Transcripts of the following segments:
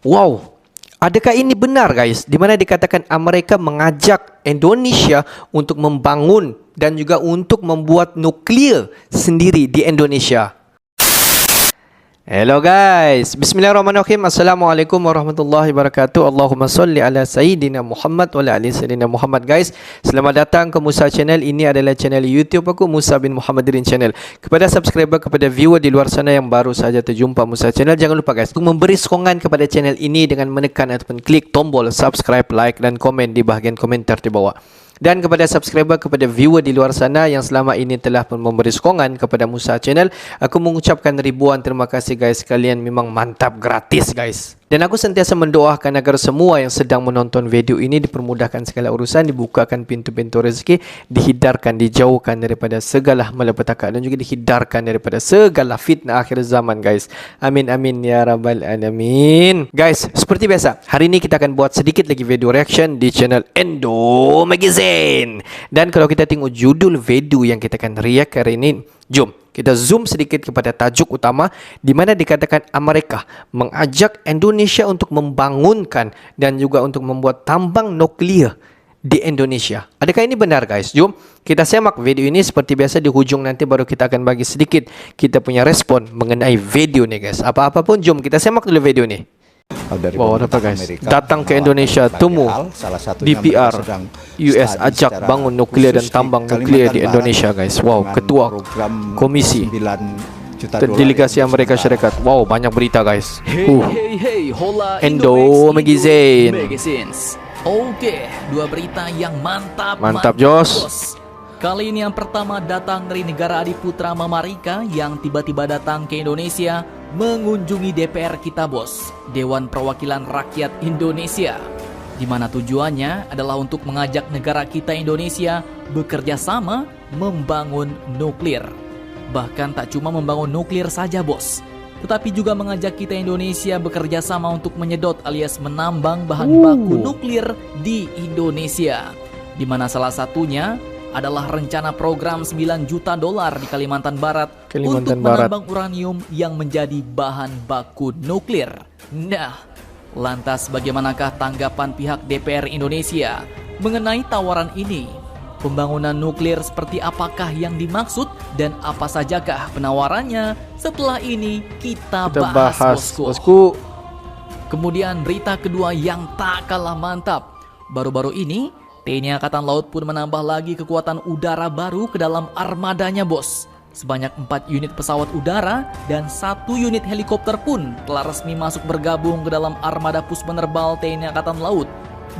Wow, adakah ini benar guys? Di mana dikatakan Amerika mengajak Indonesia untuk membangun dan juga untuk membuat nuklir sendiri di Indonesia. Hello guys, bismillahirrahmanirrahim. Assalamualaikum warahmatullahi wabarakatuh. Allahumma salli ala Sayyidina Muhammad wa ala ali Sayyidina Muhammad. Guys, selamat datang ke Musa Channel. Ini adalah channel YouTube aku, Musa bin Muhammadin Channel. Kepada subscriber, kepada viewer di luar sana yang baru saja terjumpa Musa Channel, jangan lupa guys untuk memberi sokongan kepada channel ini dengan menekan ataupun klik tombol subscribe, like dan komen di bahagian komentar di bawah. Dan kepada subscriber, kepada viewer di luar sana yang selama ini telah pun memberi sokongan kepada Musa Channel, aku mengucapkan ribuan terima kasih guys. Kalian memang mantap, gratis guys. Dan aku sentiasa mendoakan agar semua yang sedang menonton video ini dipermudahkan segala urusan, dibukakan pintu-pintu rezeki, dihindarkan, dijauhkan daripada segala malapetaka dan juga dihindarkan daripada segala fitnah akhir zaman guys. Amin amin ya rabbal alamin. Guys, seperti biasa, hari ini kita akan buat sedikit lagi video reaction di channel Endo Magazine. Dan kalau kita tengok judul video yang kita akan react hari ini, jom kita zoom sedikit kepada tajuk utama di mana dikatakan Amerika mengajak Indonesia untuk membangunkan dan juga untuk membuat tambang nuklir di Indonesia. Adakah ini benar guys? Jom kita simak video ini. Seperti biasa di hujung nanti baru kita akan bagi sedikit kita punya respon mengenai video nih guys. Apa-apa pun jom kita simak dulu video ini. Wow, apa guys? Datang ke Indonesia, temu DPR, US ajak bangun nuklir dan tambang nuklir di Indonesia guys. Wow, ketua komisi delegasi Amerika Syarikat. Wow, banyak berita guys. Endo Magazine. Oke, dua berita yang mantap. Mantap Jos. Kali ini yang pertama datang dari negara adiputra Amerika yang tiba-tiba datang ke Indonesia mengunjungi DPR kita bos, Dewan Perwakilan Rakyat Indonesia, di mana tujuannya adalah untuk mengajak negara kita Indonesia bekerja sama membangun nuklir. Bahkan tak cuma membangun nuklir saja bos, tetapi juga mengajak kita Indonesia bekerja sama untuk menyedot alias menambang bahan baku nuklir di Indonesia, di mana salah satunya adalah rencana program $9 juta di Kalimantan Barat untuk menambang uranium yang menjadi bahan baku nuklir. Nah, lantas bagaimanakah tanggapan pihak DPR Indonesia mengenai tawaran ini? Pembangunan nuklir seperti apakah yang dimaksud dan apa sajakah penawarannya? Setelah ini kita bahas bosku. Kemudian berita kedua yang tak kalah mantap. Baru-baru ini TNI Angkatan Laut pun menambah lagi kekuatan udara baru ke dalam armadanya bos. Sebanyak 4 unit pesawat udara dan 1 unit helikopter pun telah resmi masuk bergabung ke dalam armada puspenerbal TNI Angkatan Laut,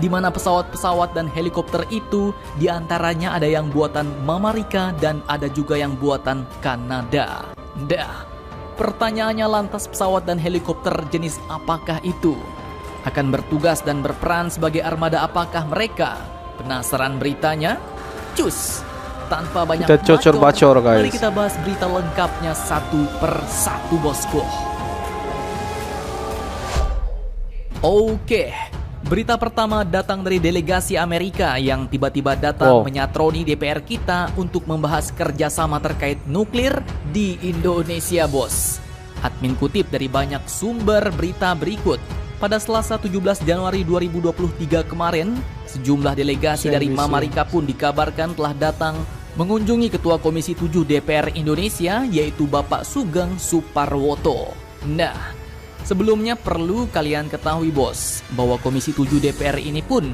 di mana pesawat-pesawat dan helikopter itu diantaranya ada yang buatan Amerika dan ada juga yang buatan Kanada. Dah, pertanyaannya lantas pesawat dan helikopter jenis apakah itu? Akan bertugas dan berperan sebagai armada apakah mereka? Penasaran beritanya? Cus! Tanpa banyak kita cocor-bacor guys, mari kita bahas berita lengkapnya satu per satu bosku. Oke, berita pertama datang dari delegasi Amerika yang tiba-tiba datang menyatroni DPR kita untuk membahas kerjasama terkait nuklir di Indonesia bos. Admin kutip dari banyak sumber berita berikut. Pada Selasa 17 Januari 2023 kemarin, sejumlah delegasi dari Amerika pun dikabarkan telah datang mengunjungi Ketua Komisi 7 DPR Indonesia, yaitu Bapak Sugeng Suparwoto. Nah, sebelumnya perlu kalian ketahui bos, bahwa Komisi 7 DPR ini pun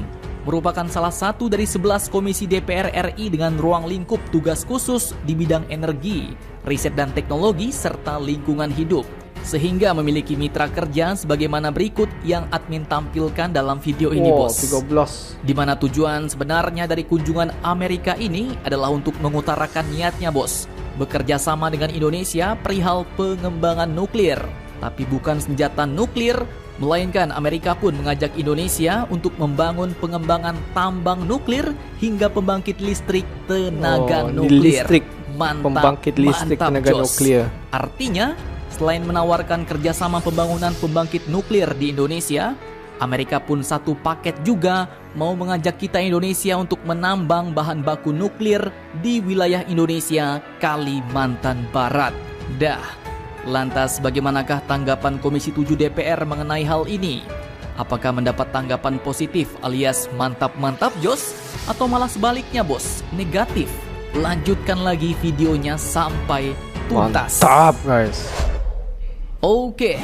merupakan salah satu dari 11 komisi DPR RI dengan ruang lingkup tugas khusus di bidang energi, riset dan teknologi, serta lingkungan hidup. Sehingga memiliki mitra kerja sebagaimana berikut yang admin tampilkan dalam video ini bos. 13. Di mana tujuan sebenarnya dari kunjungan Amerika ini adalah untuk mengutarakan niatnya bos, bekerja sama dengan Indonesia perihal pengembangan nuklir. Tapi bukan senjata nuklir, melainkan Amerika pun mengajak Indonesia untuk membangun pengembangan tambang nuklir hingga pembangkit listrik tenaga nuklir. Mantap, pembangkit listrik tenaga nuklir. Artinya, selain menawarkan kerjasama pembangunan pembangkit nuklir di Indonesia, Amerika pun satu paket juga mau mengajak kita Indonesia untuk menambang bahan baku nuklir di wilayah Indonesia, Kalimantan Barat. Dah, lantas bagaimanakah tanggapan Komisi 7 DPR mengenai hal ini? Apakah mendapat tanggapan positif alias mantap-mantap Jos? Atau malah sebaliknya bos, negatif? Lanjutkan lagi videonya sampai tuntas. Mantap guys. Oke,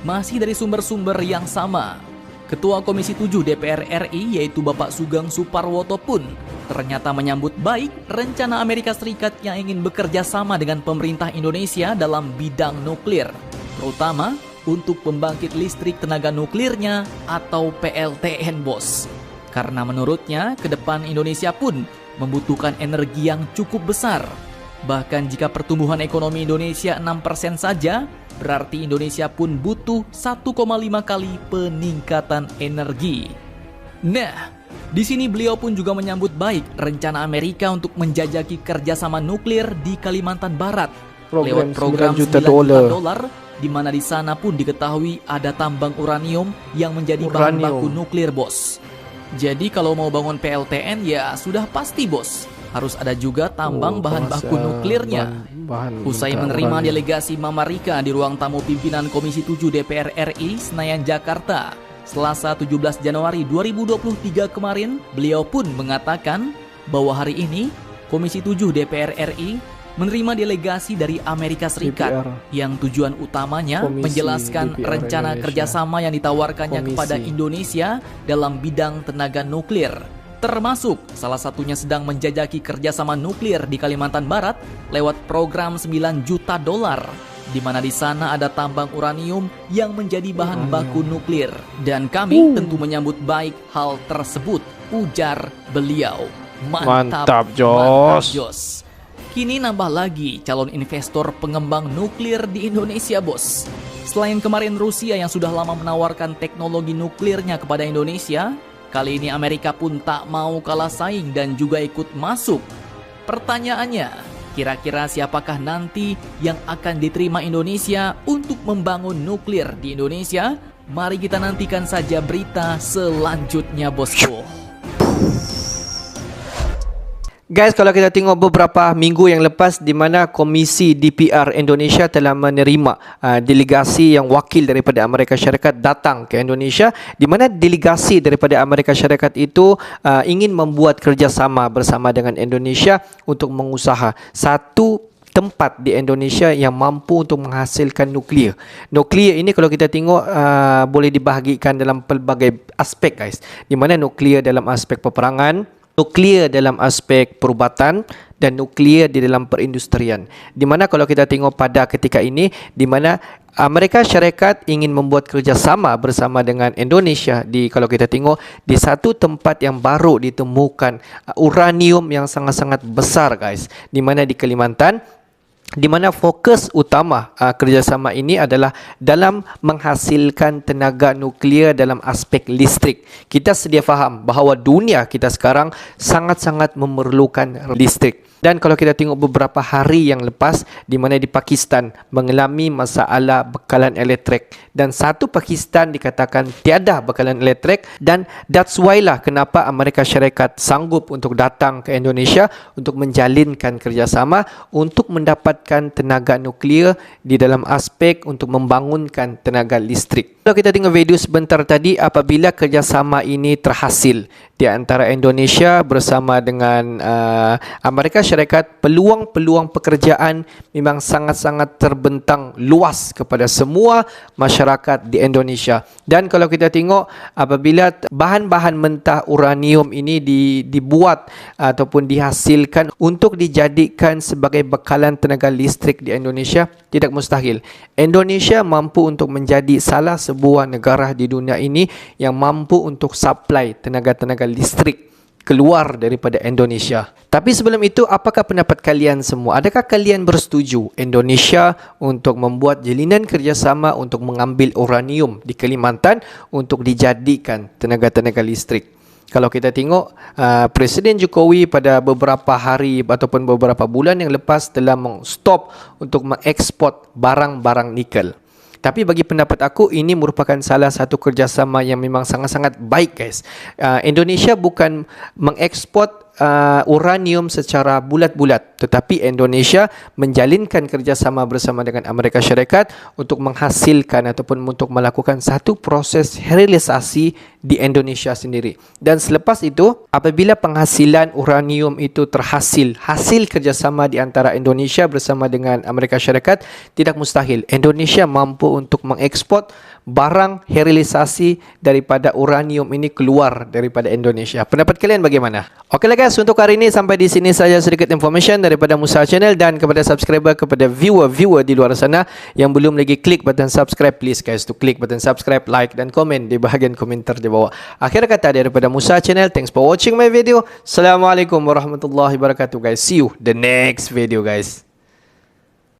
masih dari sumber-sumber yang sama. Ketua Komisi 7 DPR RI yaitu Bapak Sugeng Suparwoto pun ternyata menyambut baik rencana Amerika Serikat yang ingin bekerja sama dengan pemerintah Indonesia dalam bidang nuklir, terutama untuk pembangkit listrik tenaga nuklirnya atau PLTN bos. Karena menurutnya ke depan Indonesia pun membutuhkan energi yang cukup besar. Bahkan jika pertumbuhan ekonomi Indonesia 6% saja, berarti Indonesia pun butuh 1,5 kali peningkatan energi. Nah, di sini beliau pun juga menyambut baik rencana Amerika untuk menjajaki kerjasama nuklir di Kalimantan Barat lewat program 9 juta dolar, di mana di sana pun diketahui ada tambang uranium yang menjadi bahan baku nuklir bos. Jadi kalau mau bangun PLTN ya sudah pasti bos, harus ada juga tambang bahan baku nuklirnya. Usai menerima delegasi Mama Rika di ruang tamu pimpinan Komisi 7 DPR RI Senayan Jakarta Selasa 17 Januari 2023 kemarin, beliau pun mengatakan bahwa hari ini Komisi 7 DPR RI menerima delegasi dari Amerika Serikat yang tujuan utamanya menjelaskan rencana kerjasama yang ditawarkannya kepada Indonesia dalam bidang tenaga nuklir. Termasuk salah satunya sedang menjajaki kerjasama nuklir di Kalimantan Barat lewat program 9 juta dolar, di mana di sana ada tambang uranium yang menjadi bahan baku nuklir. Dan kami tentu menyambut baik hal tersebut, ujar beliau. Mantap Jos. Jos. Kini nambah lagi calon investor pengembang nuklir di Indonesia bos. Selain kemarin Rusia yang sudah lama menawarkan teknologi nuklirnya kepada Indonesia, kali ini Amerika pun tak mau kalah saing dan juga ikut masuk. Pertanyaannya, kira-kira siapakah nanti yang akan diterima Indonesia untuk membangun nuklir di Indonesia? Mari kita nantikan saja berita selanjutnya bosku. Guys, kalau kita tengok beberapa minggu yang lepas di mana Komisi DPR Indonesia telah menerima delegasi yang wakil daripada Amerika Syarikat datang ke Indonesia, di mana delegasi daripada Amerika Syarikat itu ingin membuat kerjasama bersama dengan Indonesia untuk mengusaha satu tempat di Indonesia yang mampu untuk menghasilkan nuklear. Nuklear ini kalau kita tengok boleh dibahagikan dalam pelbagai aspek guys, di mana nuklear dalam aspek peperangan, nuklear dalam aspek perubatan, dan nuklear di dalam perindustrian. Di mana kalau kita tengok pada ketika ini, di mana Amerika Syarikat ingin membuat kerjasama bersama dengan Indonesia kalau kita tengok di satu tempat yang baru ditemukan uranium yang sangat-sangat besar guys, di mana di Kalimantan, di mana fokus utama kerjasama ini adalah dalam menghasilkan tenaga nuklear dalam aspek listrik. Kita sedia faham bahawa dunia kita sekarang sangat-sangat memerlukan listrik. Dan kalau kita tengok beberapa hari yang lepas, di mana di Pakistan mengalami masalah bekalan elektrik, dan satu Pakistan dikatakan tiada bekalan elektrik, dan that's why lah kenapa Amerika Syarikat sanggup untuk datang ke Indonesia untuk menjalinkan kerjasama untuk mendapatkan tenaga nuklear di dalam aspek untuk membangunkan tenaga listrik. Kalau kita tengok video sebentar tadi, apabila kerjasama ini terhasil di antara Indonesia bersama dengan Amerika Syarikat, peluang-peluang pekerjaan memang sangat-sangat terbentang luas kepada semua masyarakat di Indonesia. Dan kalau kita tengok, apabila bahan-bahan mentah uranium ini dibuat ataupun dihasilkan untuk dijadikan sebagai bekalan tenaga listrik di Indonesia, tidak mustahil. Indonesia mampu untuk menjadi salah sebuah negara di dunia ini yang mampu untuk supply tenaga-tenaga listrik keluar daripada Indonesia. Tapi sebelum itu, apakah pendapat kalian semua? Adakah kalian bersetuju Indonesia untuk membuat jalinan kerjasama untuk mengambil uranium di Kalimantan untuk dijadikan tenaga-tenaga listrik? Kalau kita tengok, Presiden Jokowi pada beberapa hari ataupun beberapa bulan yang lepas telah stop untuk mengekspor barang-barang nikel. Tapi bagi pendapat aku, ini merupakan salah satu kerjasama yang memang sangat-sangat baik guys. Indonesia bukan mengekspor uranium secara bulat-bulat, tetapi Indonesia menjalinkan kerjasama bersama dengan Amerika Syarikat untuk menghasilkan ataupun untuk melakukan satu proses sterilisasi di Indonesia sendiri. Dan selepas itu, apabila penghasilan uranium itu terhasil, hasil kerjasama di antara Indonesia bersama dengan Amerika Syarikat, tidak mustahil Indonesia mampu untuk mengekspor barang sterilisasi daripada uranium ini keluar daripada Indonesia. Pendapat kalian bagaimana? Okeylah guys, untuk hari ini sampai di sini saja sedikit information daripada Musa Channel, dan kepada subscriber, kepada viewer di luar sana yang belum lagi klik button subscribe, please guys to klik button subscribe, like dan komen di bahagian komentar di bawah. Akhir kata daripada Musa Channel, thanks for watching my video. Assalamualaikum warahmatullahi wabarakatuh guys. See you the next video guys.